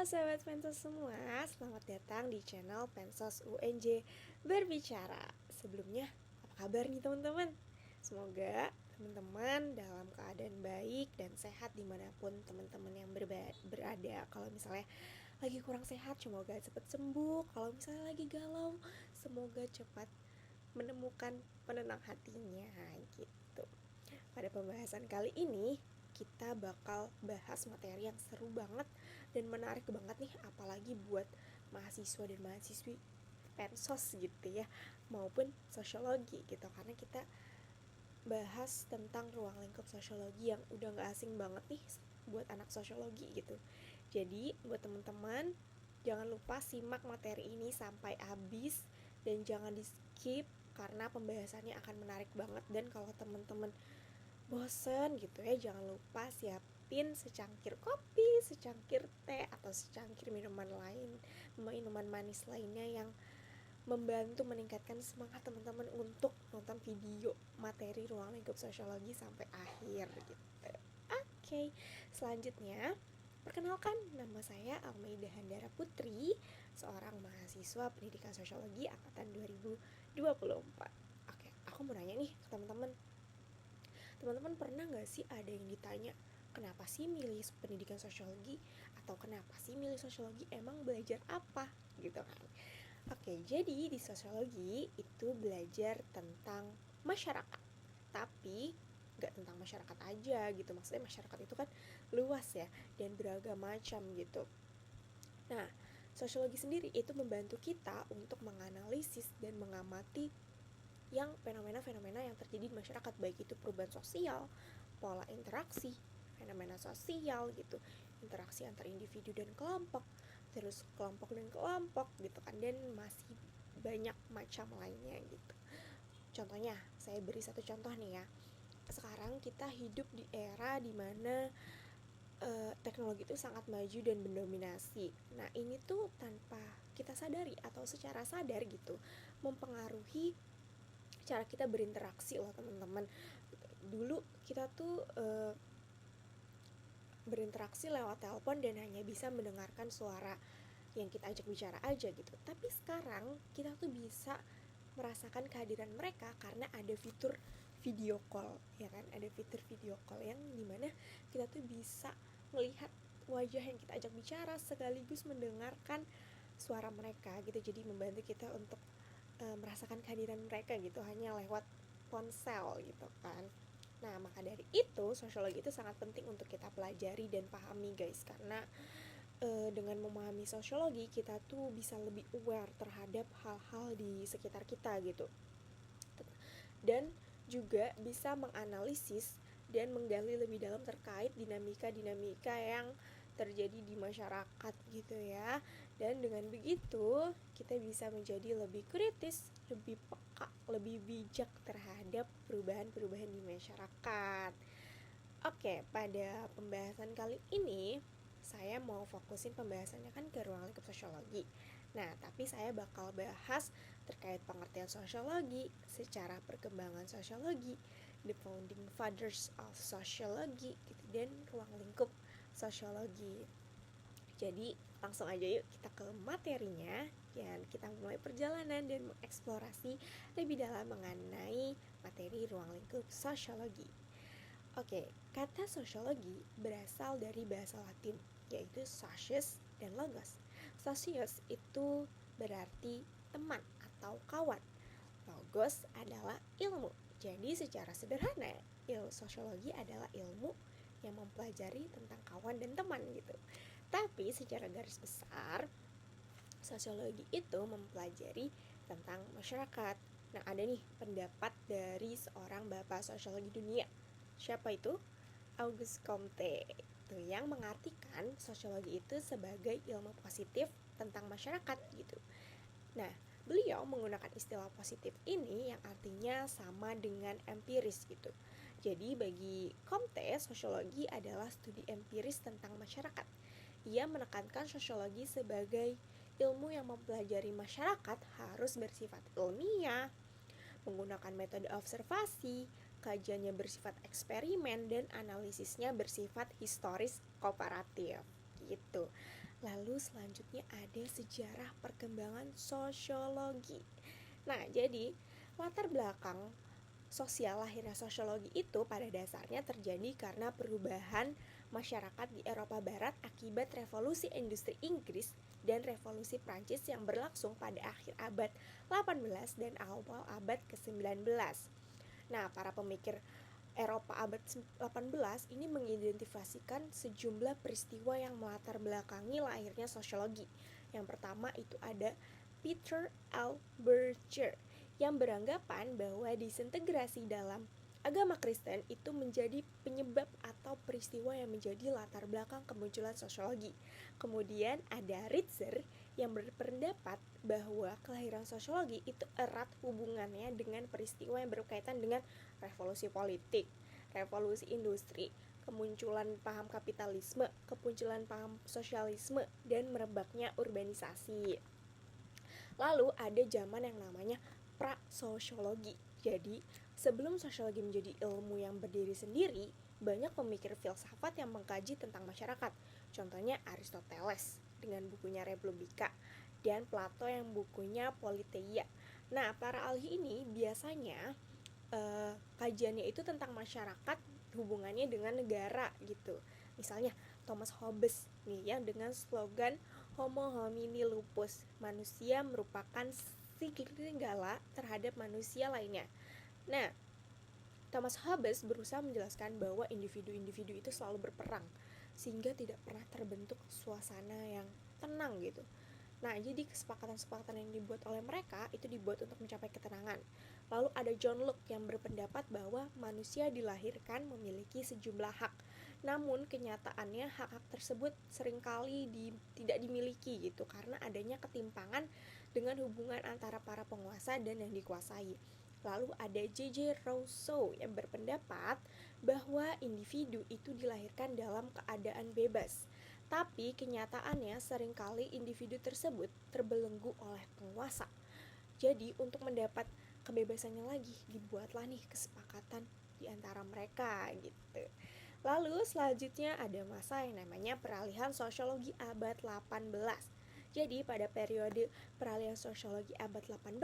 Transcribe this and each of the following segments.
Halo sahabat Pensos semua, selamat datang di channel Pensos UNJ Berbicara. Sebelumnya, apa kabar nih teman-teman? Semoga teman-teman dalam keadaan baik dan sehat dimanapun teman-teman yang berada. Kalau misalnya lagi kurang sehat, semoga cepat sembuh. Kalau misalnya lagi galau, semoga cepat menemukan penenang hatinya gitu. Pada pembahasan kali ini, kita bakal bahas materi yang seru banget dan menarik banget nih, apalagi buat mahasiswa dan mahasiswi pensos gitu ya, maupun sosiologi gitu, karena kita bahas tentang ruang lingkup sosiologi yang udah gak asing banget nih buat anak sosiologi gitu. Jadi buat teman-teman, jangan lupa simak materi ini sampai habis dan jangan di skip karena pembahasannya akan menarik banget. Dan kalau teman-teman bosen gitu ya, jangan lupa siapin secangkir kopi, secangkir teh, atau secangkir minuman manis lainnya yang membantu meningkatkan semangat teman-teman untuk nonton video materi ruang lingkup sosiologi sampai akhir gitu. Oke, selanjutnya perkenalkan, nama saya Almeida Handara Putri, seorang mahasiswa pendidikan sosiologi angkatan 2024. Oke, aku mau nanya nih ke teman-teman. Teman-teman pernah gak sih ada yang ditanya, kenapa sih milih pendidikan sosiologi? Atau kenapa sih milih sosiologi, emang belajar apa? Gitu kan. Oke, jadi di sosiologi itu belajar tentang masyarakat. Tapi gak tentang masyarakat aja gitu. Maksudnya masyarakat itu kan luas ya, dan beragam macam gitu. Nah, sosiologi sendiri itu membantu kita untuk menganalisis dan mengamati yang fenomena-fenomena yang terjadi di masyarakat, baik itu perubahan sosial, pola interaksi, fenomena sosial gitu, interaksi antar individu dan kelompok, terus kelompok dan kelompok gitu kan, dan masih banyak macam lainnya gitu. Contohnya, saya beri satu contoh nih ya. Sekarang kita hidup di era dimana teknologi itu sangat maju dan mendominasi. Nah, ini tuh tanpa kita sadari atau secara sadar gitu mempengaruhi cara kita berinteraksi loh teman-teman. Dulu kita tuh berinteraksi lewat telepon dan hanya bisa mendengarkan suara yang kita ajak bicara aja gitu. Tapi sekarang kita tuh bisa merasakan kehadiran mereka karena ada fitur video call, ya kan? Ada fitur video call yang dimana kita tuh bisa melihat wajah yang kita ajak bicara sekaligus mendengarkan suara mereka gitu. Jadi membantu kita untuk merasakan kehadiran mereka gitu hanya lewat ponsel gitu kan. Nah, maka dari itu sosiologi itu sangat penting untuk kita pelajari dan pahami guys, karena dengan memahami sosiologi kita tuh bisa lebih aware terhadap hal-hal di sekitar kita gitu, dan juga bisa menganalisis dan menggali lebih dalam terkait dinamika-dinamika yang terjadi di masyarakat gitu ya. Dan dengan begitu kita bisa menjadi lebih kritis, lebih peka, lebih bijak terhadap perubahan-perubahan di masyarakat. Oke, pada pembahasan kali ini saya mau fokusin pembahasannya kan ke ruang lingkup sosiologi. Nah, tapi saya bakal bahas terkait pengertian sosiologi, secara perkembangan sosiologi, the founding fathers of sociology gitu, dan ruang lingkup sosiologi. Jadi langsung aja yuk kita ke materinya, dan kita mulai perjalanan dan mengeksplorasi lebih dalam mengenai materi ruang lingkup sosiologi. Oke, kata sosiologi berasal dari bahasa Latin, yaitu socius dan logos. Socius itu berarti teman atau kawan. Logos adalah ilmu. Jadi secara sederhana, sosiologi adalah ilmu yang mempelajari tentang kawan dan teman gitu. Tapi secara garis besar, sosiologi itu mempelajari tentang masyarakat. Nah, ada nih pendapat dari seorang bapak sosiologi dunia. Siapa itu? Auguste Comte, itu yang mengartikan sosiologi itu sebagai ilmu positif tentang masyarakat gitu. Nah, beliau menggunakan istilah positif ini yang artinya sama dengan empiris gitu. Jadi bagi Comte, sosiologi adalah studi empiris tentang masyarakat. Ia menekankan sosiologi sebagai ilmu yang mempelajari masyarakat harus bersifat ilmiah, menggunakan metode observasi, kajiannya bersifat eksperimen, dan analisisnya bersifat historis komparatif gitu. Lalu selanjutnya ada sejarah perkembangan sosiologi. Nah, jadi latar belakang sosial lahirnya sosiologi itu pada dasarnya terjadi karena perubahan masyarakat di Eropa Barat akibat revolusi industri Inggris dan revolusi Prancis yang berlangsung pada akhir abad 18 dan awal abad ke-19. Nah, para pemikir Eropa abad 18 ini mengidentifikasikan sejumlah peristiwa yang melatar belakangi lahirnya sosiologi. Yang pertama itu ada Peter L. Berger yang beranggapan bahwa disintegrasi dalam agama Kristen itu menjadi penyebab atau peristiwa yang menjadi latar belakang kemunculan sosiologi. Kemudian ada Ritzer yang berpendapat bahwa kelahiran sosiologi itu erat hubungannya dengan peristiwa yang berkaitan dengan revolusi politik, revolusi industri, kemunculan paham kapitalisme, kemunculan paham sosialisme, dan merebaknya urbanisasi. Lalu ada zaman yang namanya pra-sosiologi. Jadi, sebelum sosiologi menjadi ilmu yang berdiri sendiri, banyak pemikir filsafat yang mengkaji tentang masyarakat. Contohnya Aristoteles dengan bukunya Republika dan Plato yang bukunya Politeia. Nah, para ahli ini biasanya kajiannya itu tentang masyarakat hubungannya dengan negara gitu. Misalnya Thomas Hobbes nih yang dengan slogan Homo homini lupus, manusia merupakan serigala terhadap manusia lainnya. Nah, Thomas Hobbes berusaha menjelaskan bahwa individu-individu itu selalu berperang sehingga tidak pernah terbentuk suasana yang tenang gitu. Nah, jadi kesepakatan-kesepakatan yang dibuat oleh mereka itu dibuat untuk mencapai ketenangan. Lalu ada John Locke yang berpendapat bahwa manusia dilahirkan memiliki sejumlah hak. Namun kenyataannya hak-hak tersebut seringkali tidak dimiliki gitu karena adanya ketimpangan dengan hubungan antara para penguasa dan yang dikuasai. Lalu ada J.J. Rousseau yang berpendapat bahwa individu itu dilahirkan dalam keadaan bebas. Tapi kenyataannya seringkali individu tersebut terbelenggu oleh penguasa. Jadi untuk mendapat kebebasannya lagi dibuatlah nih kesepakatan di antara mereka gitu. Lalu selanjutnya ada masa yang namanya peralihan sosiologi abad 18. Jadi pada periode peralihan sosiologi abad 18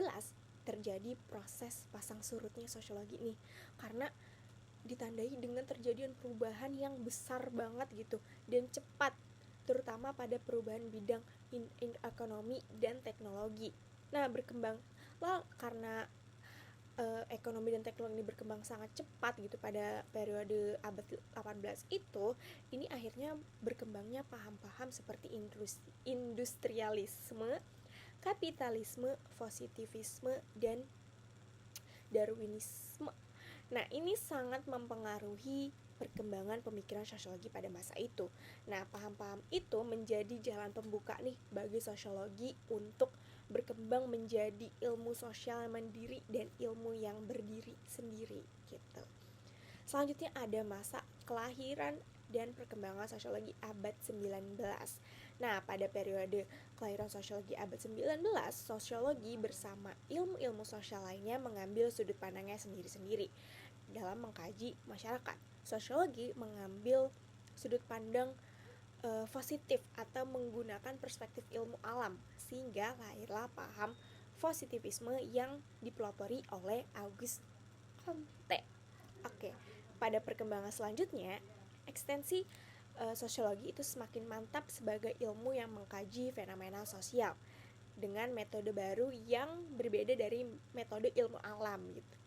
terjadi proses pasang surutnya sosiologi nih. Karena ditandai dengan terjadian perubahan yang besar banget gitu dan cepat, terutama pada perubahan bidang ekonomi dan teknologi. Nah, berkembanglah karena ekonomi dan teknologi ini berkembang sangat cepat gitu pada periode abad 18 itu, ini akhirnya berkembangnya paham-paham seperti industrialisme, kapitalisme, positivisme, dan Darwinisme. Nah, ini sangat mempengaruhi perkembangan pemikiran sosiologi pada masa itu. Nah, paham-paham itu menjadi jalan pembuka nih bagi sosiologi untuk berkembang menjadi ilmu sosial yang mandiri dan ilmu yang berdiri sendiri gitu. Selanjutnya ada masa kelahiran dan perkembangan sosiologi abad 19. Nah, pada periode kelahiran sosiologi abad 19, sosiologi bersama ilmu-ilmu sosial lainnya mengambil sudut pandangnya sendiri-sendiri dalam mengkaji masyarakat. Sosiologi mengambil sudut pandang positif atau menggunakan perspektif ilmu alam sehingga lahirlah paham positivisme yang dipelopori oleh Auguste Comte. Oke, pada perkembangan selanjutnya ekstensi sosiologi itu semakin mantap sebagai ilmu yang mengkaji fenomena sosial dengan metode baru yang berbeda dari metode ilmu alam gitu.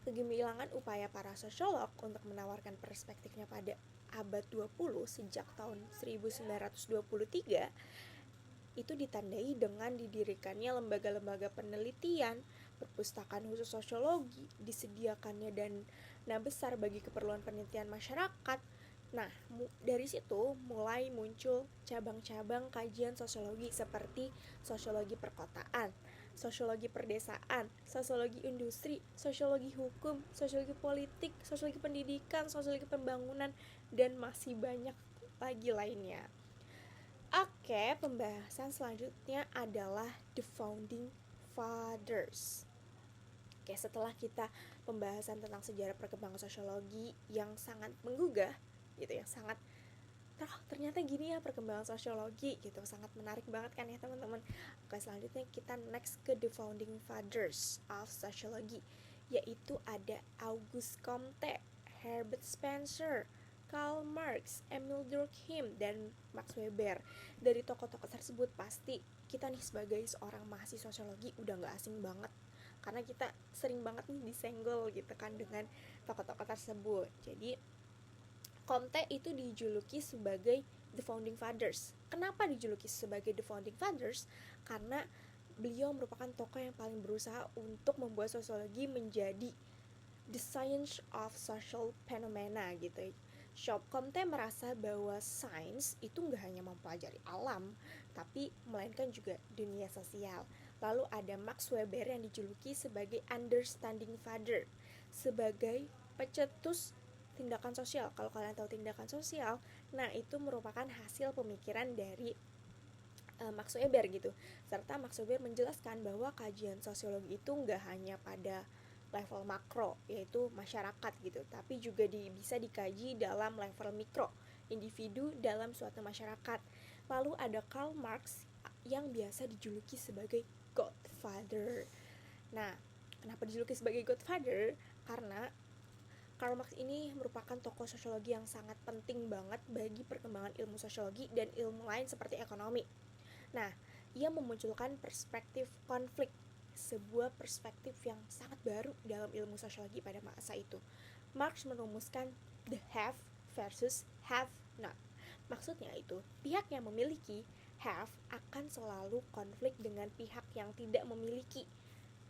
Kegemilangan upaya para sosiolog untuk menawarkan perspektifnya pada abad 20 sejak tahun 1923 itu ditandai dengan didirikannya lembaga-lembaga penelitian, perpustakaan khusus sosiologi, disediakannya dana besar bagi keperluan penelitian masyarakat. Nah, dari situ mulai muncul cabang-cabang kajian sosiologi seperti sosiologi perkotaan, sosiologi perdesaan, sosiologi industri, sosiologi hukum, sosiologi politik, sosiologi pendidikan, sosiologi pembangunan, dan masih banyak lagi lainnya. Oke, pembahasan selanjutnya adalah The Founding Fathers. Oke, setelah kita pembahasan tentang sejarah perkembangan sosiologi yang sangat menggugah gitu, yang sangat ternyata gini ya perkembangan sosiologi gitu, sangat menarik banget kan ya teman-teman. Oke, selanjutnya kita next ke the founding fathers of sociology, yaitu ada Auguste Comte, Herbert Spencer, Karl Marx, Emil Durkheim, dan Max Weber. Dari tokoh-tokoh tersebut pasti kita nih sebagai seorang mahasiswa sosiologi udah gak asing banget, karena kita sering banget nih disenggol gitu kan dengan tokoh-tokoh tersebut. Jadi Comte itu dijuluki sebagai The Founding Fathers. Kenapa dijuluki sebagai The Founding Fathers? Karena beliau merupakan tokoh yang paling berusaha untuk membuat sosiologi menjadi the science of social phenomena gitu. Comte merasa bahwa sains itu nggak hanya mempelajari alam, tapi melainkan juga dunia sosial. Lalu ada Max Weber yang dijuluki sebagai understanding father, sebagai pecetus tindakan sosial. Kalau kalian tahu tindakan sosial, nah itu merupakan hasil pemikiran dari Max Weber gitu. Serta Max Weber menjelaskan bahwa kajian sosiologi itu nggak hanya pada level makro, yaitu masyarakat gitu, tapi juga bisa dikaji dalam level mikro, individu dalam suatu masyarakat. Lalu ada Karl Marx yang biasa dijuluki sebagai Godfather. Nah, kenapa dijuluki sebagai Godfather? Karena Karl Marx ini merupakan tokoh sosiologi yang sangat penting banget bagi perkembangan ilmu sosiologi dan ilmu lain seperti ekonomi. Nah, ia memunculkan perspektif konflik, sebuah perspektif yang sangat baru dalam ilmu sosiologi pada masa itu. Marx merumuskan the have versus have not. Maksudnya itu, pihak yang memiliki have akan selalu konflik dengan pihak yang tidak memiliki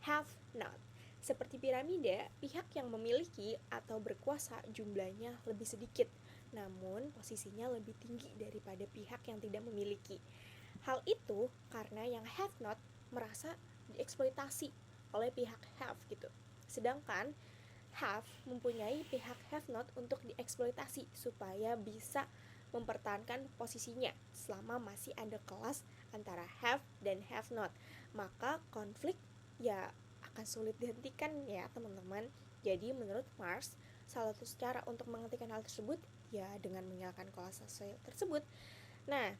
have not. Seperti piramida, pihak yang memiliki atau berkuasa jumlahnya lebih sedikit, namun posisinya lebih tinggi daripada pihak yang tidak memiliki. Hal itu karena yang have not merasa dieksploitasi oleh pihak have gitu. Sedangkan have mempunyai pihak have not untuk dieksploitasi supaya bisa mempertahankan posisinya selama masih ada kelas antara have dan have not. Maka konflik ya akan sulit dihentikan ya teman-teman. Jadi menurut Marx, salah satu cara untuk menghentikan hal tersebut ya dengan menyalakan kelas sosial tersebut. Nah,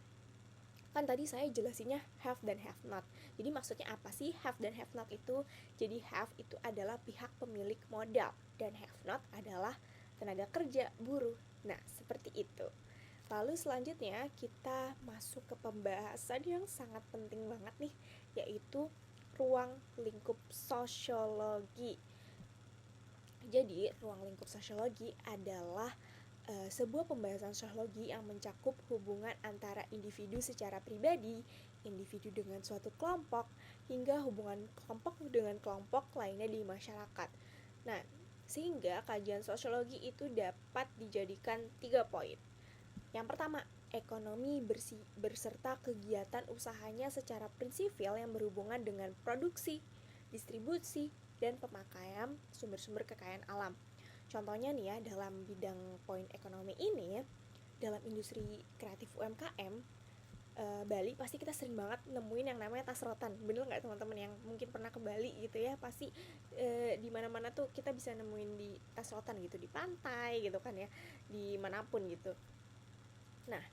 kan tadi saya jelasinnya have dan have not. Jadi maksudnya apa sih have dan have not itu? Jadi have itu adalah pihak pemilik modal dan have not adalah tenaga kerja, buruh. Nah, seperti itu. Lalu selanjutnya kita masuk ke pembahasan yang sangat penting banget nih, yaitu ruang lingkup sosiologi. Jadi, ruang lingkup sosiologi adalah sebuah pembahasan sosiologi yang mencakup hubungan antara individu secara pribadi, individu dengan suatu kelompok, hingga hubungan kelompok dengan kelompok lainnya di masyarakat. Nah, sehingga kajian sosiologi itu dapat dijadikan 3 poin. Yang pertama, ekonomi berserta kegiatan usahanya secara prinsipil yang berhubungan dengan produksi, distribusi, dan pemakaian sumber-sumber kekayaan alam. Contohnya nih ya, dalam bidang poin ekonomi ini, dalam industri kreatif UMKM, Bali pasti kita sering banget nemuin yang namanya tas rotan. Bener nggak teman-teman yang mungkin pernah ke Bali gitu ya, pasti di mana-mana tuh kita bisa nemuin di tas rotan gitu, di pantai gitu kan ya, di manapun gitu. Nah,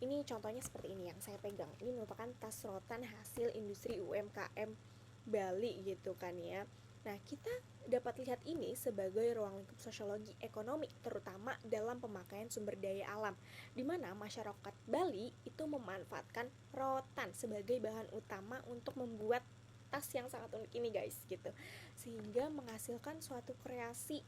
ini contohnya seperti ini yang saya pegang. Ini merupakan tas rotan hasil industri UMKM Bali gitu kan ya. Nah, kita dapat lihat ini sebagai ruang lingkup sosiologi ekonomi, terutama dalam pemakaian sumber daya alam, di mana masyarakat Bali itu memanfaatkan rotan sebagai bahan utama untuk membuat tas yang sangat unik ini guys, gitu. Sehingga menghasilkan suatu kreasi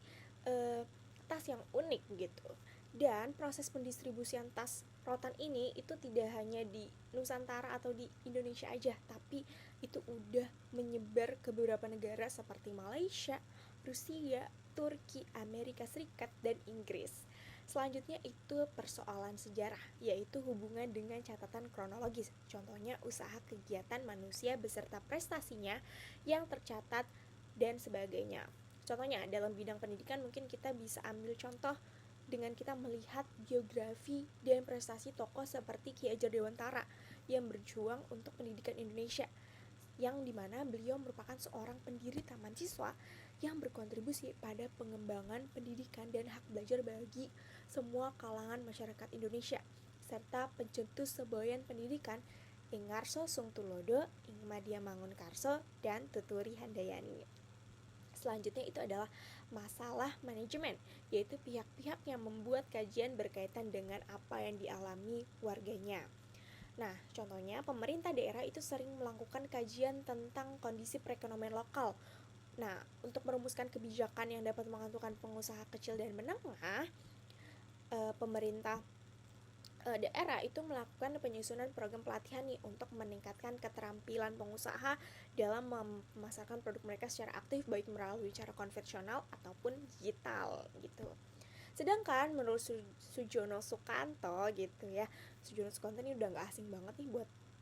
tas yang unik gitu. Dan proses pendistribusian tas rotan ini itu tidak hanya di Nusantara atau di Indonesia aja, tapi itu udah menyebar ke beberapa negara seperti Malaysia, Rusia, Turki, Amerika Serikat, dan Inggris. Selanjutnya itu persoalan sejarah, yaitu hubungan dengan catatan kronologis. Contohnya usaha kegiatan manusia beserta prestasinya yang tercatat dan sebagainya. Contohnya dalam bidang pendidikan mungkin kita bisa ambil contoh dengan kita melihat biografi dan prestasi tokoh seperti Ki Hajar Dewantara yang berjuang untuk pendidikan Indonesia, yang dimana beliau merupakan seorang pendiri taman siswa yang berkontribusi pada pengembangan pendidikan dan hak belajar bagi semua kalangan masyarakat Indonesia. serta pencetus semboyan pendidikan Ingarso Sungtulodo, Ingmadia Mangunkarso, dan Tuturi Handayani. Selanjutnya itu adalah masalah manajemen, yaitu pihak-pihak yang membuat kajian berkaitan dengan apa yang dialami warganya. Nah, contohnya pemerintah daerah itu sering melakukan kajian tentang kondisi perekonomian lokal. Nah, untuk merumuskan kebijakan yang dapat menguntungkan pengusaha kecil dan menengah, pemerintah daerah itu melakukan penyusunan program pelatihan nih untuk meningkatkan keterampilan pengusaha dalam memasarkan produk mereka secara aktif baik melalui cara konvensional ataupun digital gitu. Sedangkan menurut Sujono Sukanto gitu ya, Sujono Sukanto ini udah nggak asing banget nih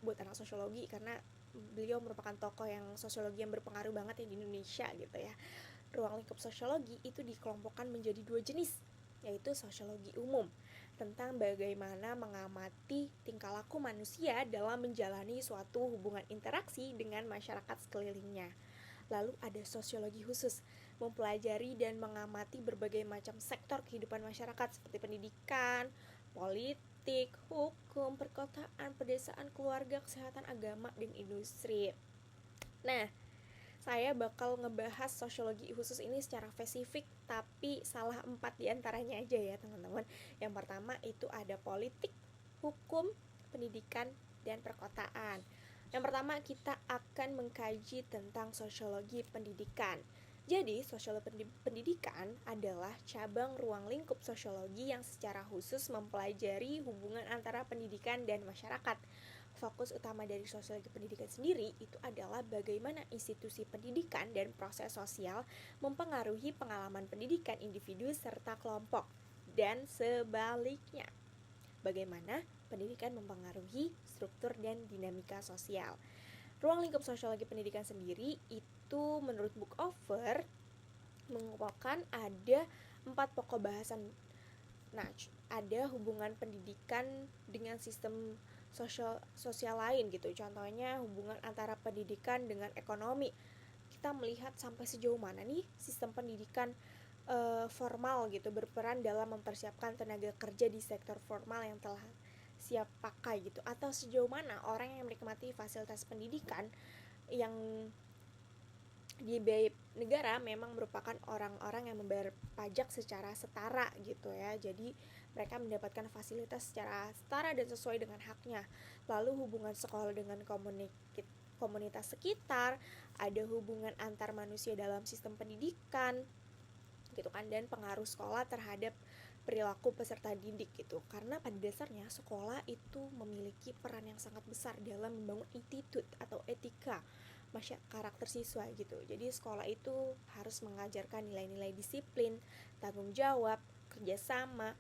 buat anak sosiologi karena beliau merupakan tokoh yang sosiologi yang berpengaruh banget ya di Indonesia gitu ya. Ruang lingkup sosiologi itu dikelompokkan menjadi 2 jenis, yaitu sosiologi umum tentang bagaimana mengamati tingkah laku manusia dalam menjalani suatu hubungan interaksi dengan masyarakat sekelilingnya. Lalu ada sosiologi khusus, mempelajari dan mengamati berbagai macam sektor kehidupan masyarakat seperti pendidikan, politik, hukum, perkotaan, pedesaan, keluarga, kesehatan, agama, dan industri. Nah, saya bakal ngebahas sosiologi khusus ini secara spesifik, tapi salah 4 diantaranya aja ya teman-teman. Yang pertama itu ada politik, hukum, pendidikan, dan perkotaan. Yang pertama kita akan mengkaji tentang sosiologi pendidikan. Jadi, sosiologi pendidikan adalah cabang ruang lingkup sosiologi yang secara khusus mempelajari hubungan antara pendidikan dan masyarakat. Fokus utama dari sosiologi pendidikan sendiri itu adalah bagaimana institusi pendidikan dan proses sosial mempengaruhi pengalaman pendidikan individu serta kelompok, dan sebaliknya. Bagaimana pendidikan mempengaruhi struktur dan dinamika sosial. Ruang lingkup sosiologi pendidikan sendiri itu menurut Book Over mengumpulkan ada 4 pokok bahasan. Nah, ada hubungan pendidikan dengan sistem sosial lain gitu. Contohnya hubungan antara pendidikan dengan ekonomi. Kita melihat sampai sejauh mana nih sistem pendidikan formal gitu berperan dalam mempersiapkan tenaga kerja di sektor formal yang telah siap pakai gitu, atau sejauh mana orang yang menikmati fasilitas pendidikan yang dibiayai negara memang merupakan orang-orang yang membayar pajak secara setara gitu ya. Jadi mereka mendapatkan fasilitas secara setara dan sesuai dengan haknya. Lalu hubungan sekolah dengan komunitas sekitar, ada hubungan antar manusia dalam sistem pendidikan gitu kan, dan pengaruh sekolah terhadap perilaku peserta didik gitu. Karena pada dasarnya sekolah itu memiliki peran yang sangat besar dalam membangun attitude atau etika karakter siswa gitu. Jadi sekolah itu harus mengajarkan nilai-nilai disiplin, tanggung jawab, kerjasama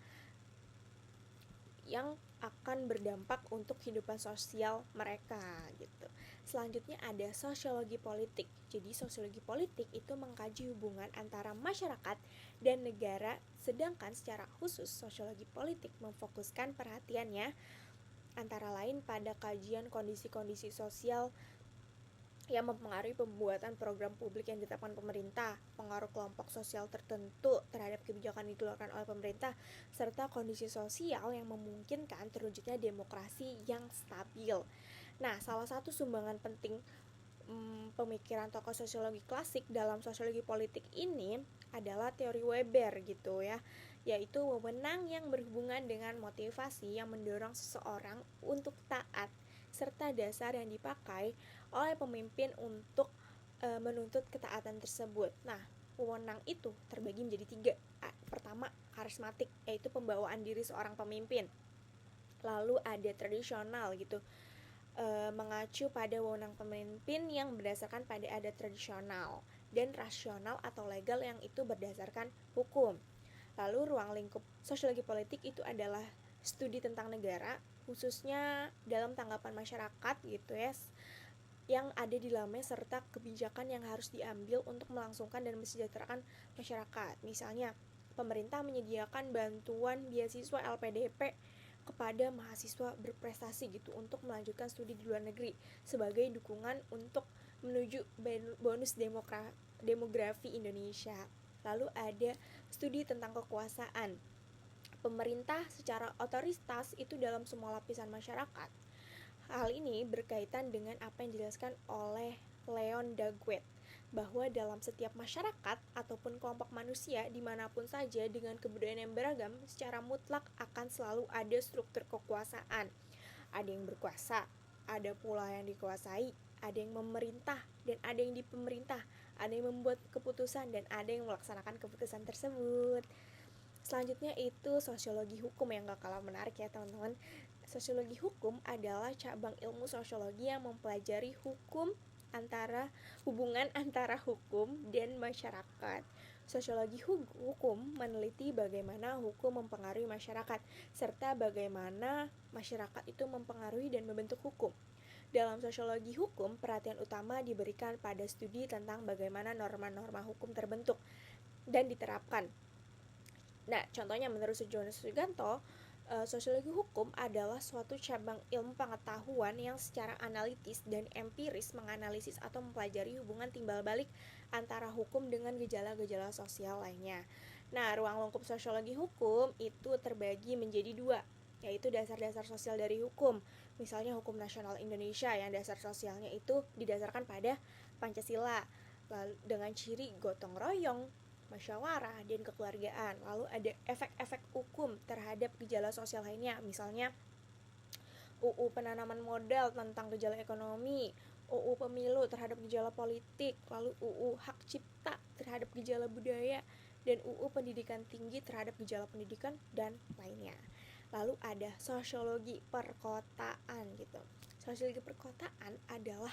yang akan berdampak untuk kehidupan sosial mereka gitu. Selanjutnya ada sosiologi politik. Jadi sosiologi politik itu mengkaji hubungan antara masyarakat dan negara, sedangkan secara khusus sosiologi politik memfokuskan perhatiannya antara lain pada kajian kondisi-kondisi sosial yang mempengaruhi pembuatan program publik yang ditetapkan pemerintah, pengaruh kelompok sosial tertentu terhadap kebijakan yang dikeluarkan oleh pemerintah, serta kondisi sosial yang memungkinkan terwujudnya demokrasi yang stabil. Nah, salah satu sumbangan penting pemikiran tokoh sosiologi klasik dalam sosiologi politik ini adalah teori Weber gitu ya, yaitu wewenang yang berhubungan dengan motivasi yang mendorong seseorang untuk taat serta dasar yang dipakai oleh pemimpin untuk menuntut ketaatan tersebut. Nah, wewenang itu terbagi menjadi 3. Pertama, karismatik, yaitu pembawaan diri seorang pemimpin. Lalu ada tradisional gitu, mengacu pada wewenang pemimpin yang berdasarkan pada adat tradisional, dan rasional atau legal yang itu berdasarkan hukum. Lalu ruang lingkup sosiologi politik itu adalah studi tentang negara, khususnya dalam tanggapan masyarakat gitu ya, yang ada di dalamnya serta kebijakan yang harus diambil untuk melangsungkan dan mensejahterakan masyarakat. Misalnya, pemerintah menyediakan bantuan beasiswa LPDP kepada mahasiswa berprestasi gitu untuk melanjutkan studi di luar negeri sebagai dukungan untuk menuju bonus demografi Indonesia. Lalu ada studi tentang kekuasaan. pemerintah secara otoritas itu dalam semua lapisan masyarakat. Hal ini berkaitan dengan apa yang dijelaskan oleh Leon Daguet, bahwa dalam setiap masyarakat ataupun kelompok manusia dimanapun saja dengan kebudayaan yang beragam, secara mutlak akan selalu ada struktur kekuasaan. Ada yang berkuasa, ada pula yang dikuasai, ada yang memerintah, dan ada yang dipemerintah, ada yang membuat keputusan, dan ada yang melaksanakan keputusan tersebut. Selanjutnya itu sosiologi hukum yang gak kalah menarik ya teman-teman. Sosiologi hukum adalah cabang ilmu sosiologi yang mempelajari hubungan antara hukum dan masyarakat. Sosiologi hukum meneliti bagaimana hukum mempengaruhi masyarakat, serta bagaimana masyarakat itu mempengaruhi dan membentuk hukum. Dalam sosiologi hukum, perhatian utama diberikan pada studi tentang bagaimana norma-norma hukum terbentuk dan diterapkan. Nah, contohnya menurut Sujono Suganto, sosiologi hukum adalah suatu cabang ilmu pengetahuan yang secara analitis dan empiris menganalisis atau mempelajari hubungan timbal balik antara hukum dengan gejala-gejala sosial lainnya. Nah, ruang lingkup sosiologi hukum itu terbagi menjadi dua, yaitu dasar-dasar sosial dari hukum. Misalnya hukum nasional Indonesia yang dasar sosialnya itu didasarkan pada Pancasila, lalu dengan ciri gotong royong, musyawarah, dan kekeluargaan. Lalu ada efek-efek hukum terhadap gejala sosial lainnya, misalnya UU penanaman modal tentang gejala ekonomi, UU pemilu terhadap gejala politik, lalu UU hak cipta terhadap gejala budaya, dan UU pendidikan tinggi terhadap gejala pendidikan dan lainnya. Lalu ada sosiologi perkotaan gitu. Sosiologi perkotaan adalah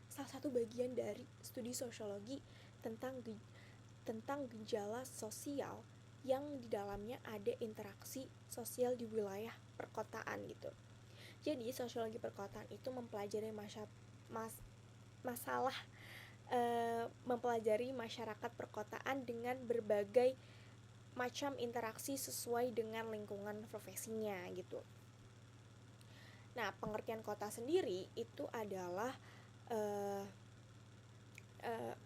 salah satu bagian dari studi sosiologi tentang gejala sosial yang di dalamnya ada interaksi sosial di wilayah perkotaan gitu. Jadi sosiologi perkotaan itu mempelajari mempelajari masyarakat perkotaan dengan berbagai macam interaksi sesuai dengan lingkungan profesinya gitu. Nah, pengertian kota sendiri itu adalah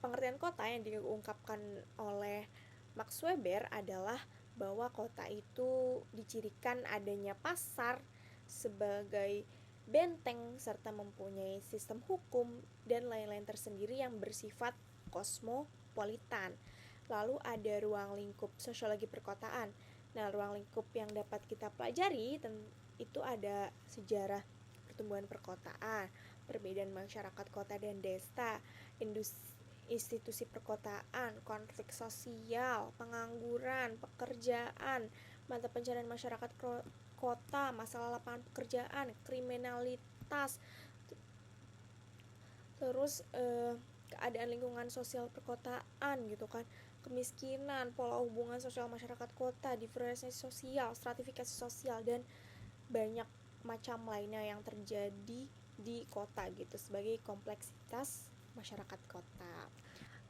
pengertian kota yang diungkapkan oleh Max Weber adalah bahwa kota itu dicirikan adanya pasar sebagai benteng serta mempunyai sistem hukum dan lain-lain tersendiri yang bersifat kosmopolitan. Lalu ada ruang lingkup sosiologi perkotaan. Nah, ruang lingkup yang dapat kita pelajari itu ada sejarah pertumbuhan perkotaan, perbedaan masyarakat kota dan desa, institusi perkotaan, konflik sosial, pengangguran, pekerjaan, mata pencarian masyarakat kota, masalah lapangan pekerjaan, kriminalitas, terus keadaan lingkungan sosial perkotaan gitu kan, kemiskinan, pola hubungan sosial masyarakat kota, diferensiasi sosial, stratifikasi sosial, dan banyak macam lainnya yang terjadi di kota gitu sebagai kompleksitas masyarakat kota.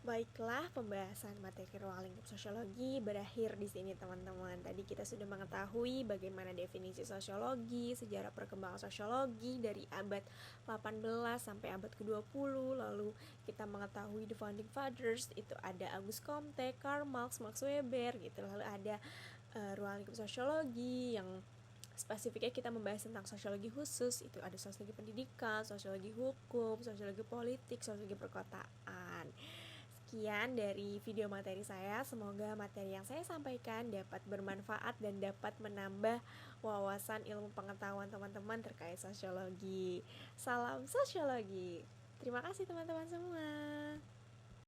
Baiklah, pembahasan materi ruang lingkup sosiologi berakhir di sini teman-teman. Tadi kita sudah mengetahui bagaimana definisi sosiologi, sejarah perkembangan sosiologi dari abad 18 sampai abad ke-20. Lalu kita mengetahui the founding fathers, itu ada Auguste Comte, Karl Marx, Max Weber gitu. Lalu ada ruang lingkup sosiologi yang spesifiknya kita membahas tentang sosiologi khusus, itu ada sosiologi pendidikan, sosiologi hukum, sosiologi politik, sosiologi perkotaan. Sekian dari video materi saya, semoga materi yang saya sampaikan dapat bermanfaat dan dapat menambah wawasan ilmu pengetahuan teman-teman terkait sosiologi. Salam sosiologi. Terima kasih teman-teman semua.